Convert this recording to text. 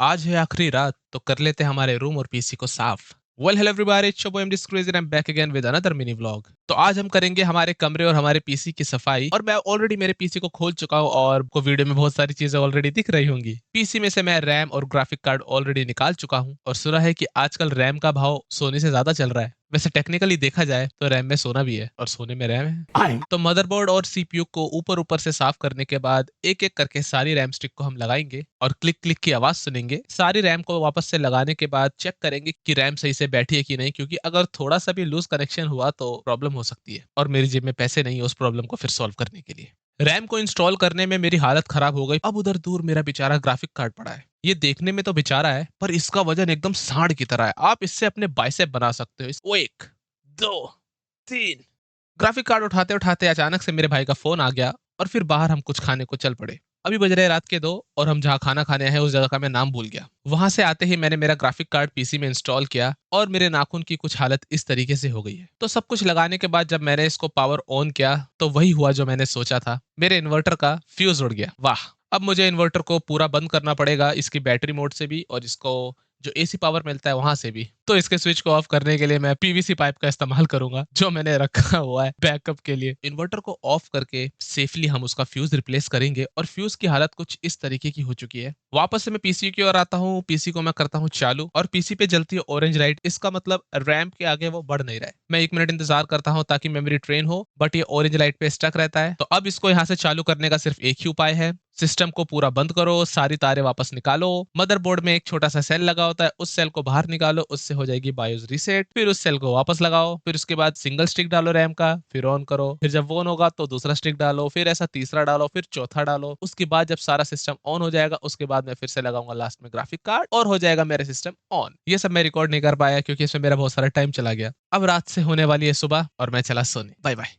आज है आखिरी रात, तो कर लेते हैं हमारे रूम और पीसी को साफ। Well hello everybody, it's your boy MD Scrazy and I am back again with another mini vlog. तो आज हम करेंगे हमारे कमरे और हमारे पीसी की सफाई। और मैं ऑलरेडी मेरे पीसी को खोल चुका हूँ और को वीडियो में बहुत सारी चीजें ऑलरेडी दिख रही होंगी। पीसी में से मैं रैम और ग्राफिक कार्ड ऑलरेडी निकाल चुका हूँ और सुना है कि आजकल रैम का भाव सोने से ज्यादा चल रहा है। वैसे टेक्निकली देखा जाए तो रैम में सोना भी है और सोने में रैम है। तो मदरबोर्ड और सीपीयू को ऊपर ऊपर से साफ करने के बाद एक एक करके सारी रैम स्टिक को हम लगाएंगे और क्लिक क्लिक की आवाज सुनेंगे। सारी रैम को वापस से लगाने के बाद चेक करेंगे कि रैम सही से बैठी है कि नहीं, क्योंकि अगर थोड़ा सा भी लूज कनेक्शन हुआ तो प्रॉब्लम हो सकती है और मेरी जेब में पैसे नहीं है उस प्रॉब्लम को फिर सॉल्व करने के लिए। रैम को इंस्टॉल करने में मेरी हालत खराब हो गई। अब उधर दूर मेरा बेचारा ग्राफिक कार्ड पड़ा है। ये देखने में तो बेचारा है पर इसका वजन एकदम सांड की तरह है। आप इससे अपने बाइसेप बना सकते हो। वो एक, दो, तीन। ग्राफिक कार्ड उठाते उठाते अचानक से मेरे भाई का फोन आ गया और फिर बाहर हम कुछ खाने को चल पड़े। अभी बज रहे रात के 2 और हम जहाँ खाना खाने आए हैं उस जगह का मैं नाम भूल गया। वहां से आते ही मैंने मेरा ग्राफिक कार्ड पीसी में इंस्टॉल किया और मेरे नाखून की कुछ हालत इस तरीके से हो गई है। तो सब कुछ लगाने के बाद जब मैंने इसको पावर ऑन किया तो वही हुआ जो मैंने सोचा था। मेरे इन्वर्टर का फ्यूज उड़ गया। वाह। अब मुझे इन्वर्टर को पूरा बंद करना पड़ेगा, इसकी बैटरी मोड से भी और इसको जो एसी पावर मिलता है वहां से भी। तो इसके स्विच को ऑफ करने के लिए मैं पीवीसी पाइप का इस्तेमाल करूंगा जो मैंने रखा हुआ है बैकअप के लिए। इन्वर्टर को ऑफ करके सेफली हम उसका फ्यूज रिप्लेस करेंगे और फ्यूज की हालत कुछ इस तरीके की हो चुकी है। वापस से मैं पीसी की ओर आता हूँ, पीसी को मैं करता हूँ चालू और पीसी पे जलती है ऑरेंज लाइट। इसका मतलब रैम के आगे वो बढ़ नहीं रहा है। मैं 1 मिनट इंतजार करता हूँ ताकि मेमोरी ट्रेन हो, बट ये ऑरेंज लाइट पे स्टक रहता है। तो अब इसको यहाँ से चालू करने का सिर्फ एक ही उपाय है। सिस्टम को पूरा बंद करो, सारी तारें वापस निकालो। मदरबोर्ड में एक छोटा सा सेल लगा होता है, उस सेल को बाहर निकालो, उससे हो जाएगी बायोस रीसेट। फिर उस सेल को वापस लगाओ, फिर उसके बाद सिंगल स्टिक डालो रैम का, फिर ऑन करो। फिर जब ऑन होगा तो दूसरा स्टिक डालो, फिर ऐसा तीसरा डालो, फिर चौथा डालो। उसके बाद जब सारा सिस्टम ऑन हो जाएगा उसके बाद मैं फिर से लगाऊंगा लास्ट में ग्राफिक कार्ड और हो जाएगा मेरा सिस्टम ऑन। ये सब मैं रिकॉर्ड नहीं कर पाया क्योंकि इसमें मेरा बहुत सारा टाइम चला गया। अब रात से होने वाली है सुबह और मैं चला सोने। Bye bye.